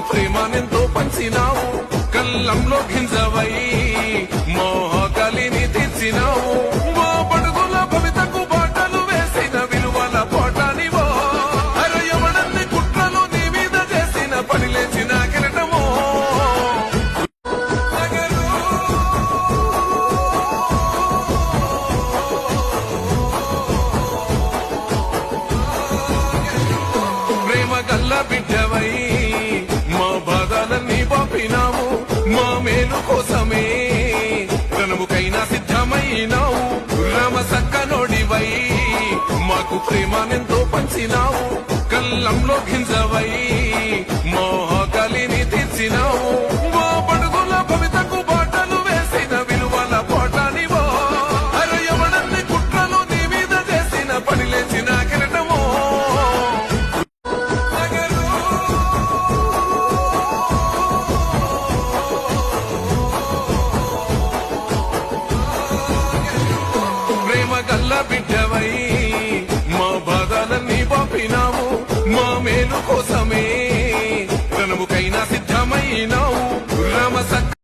మాకు ప్రేమనెంతో పంచినావు కళ్ళంలో గింజవై మోహకలిని తీర్చినావు మా పడుగుల భవితకు బాటలు వేసిన విలువల పోటానివో అరయవడన్ని కుట్రలు నీ మీద చేసిన పని లేచిన కిరటమో ప్రేమ గల్ల బిడ్డవై మా బాధలన్నీ బాపినావు మా మేలు కోసమే రణముకైనా సిద్ధమైనావు రామ సక్కనోడివై మాకు ప్రేమనెంతో పంచినావు కళ్ళంలో గింజవై మోహకలిని తీర్చినావు మా పడుగుల భవితకు బాటలు వేసిన విలువల పోటానివో అరయవడన్ని కుట్రలు నీ మీద చేసిన పని లేచిన కిరటమో గల్ల బిడ్డవై మా బాధలన్నీ బాపినావు మా మేలు కోసమే రణముకైనా సిద్ధమైనావు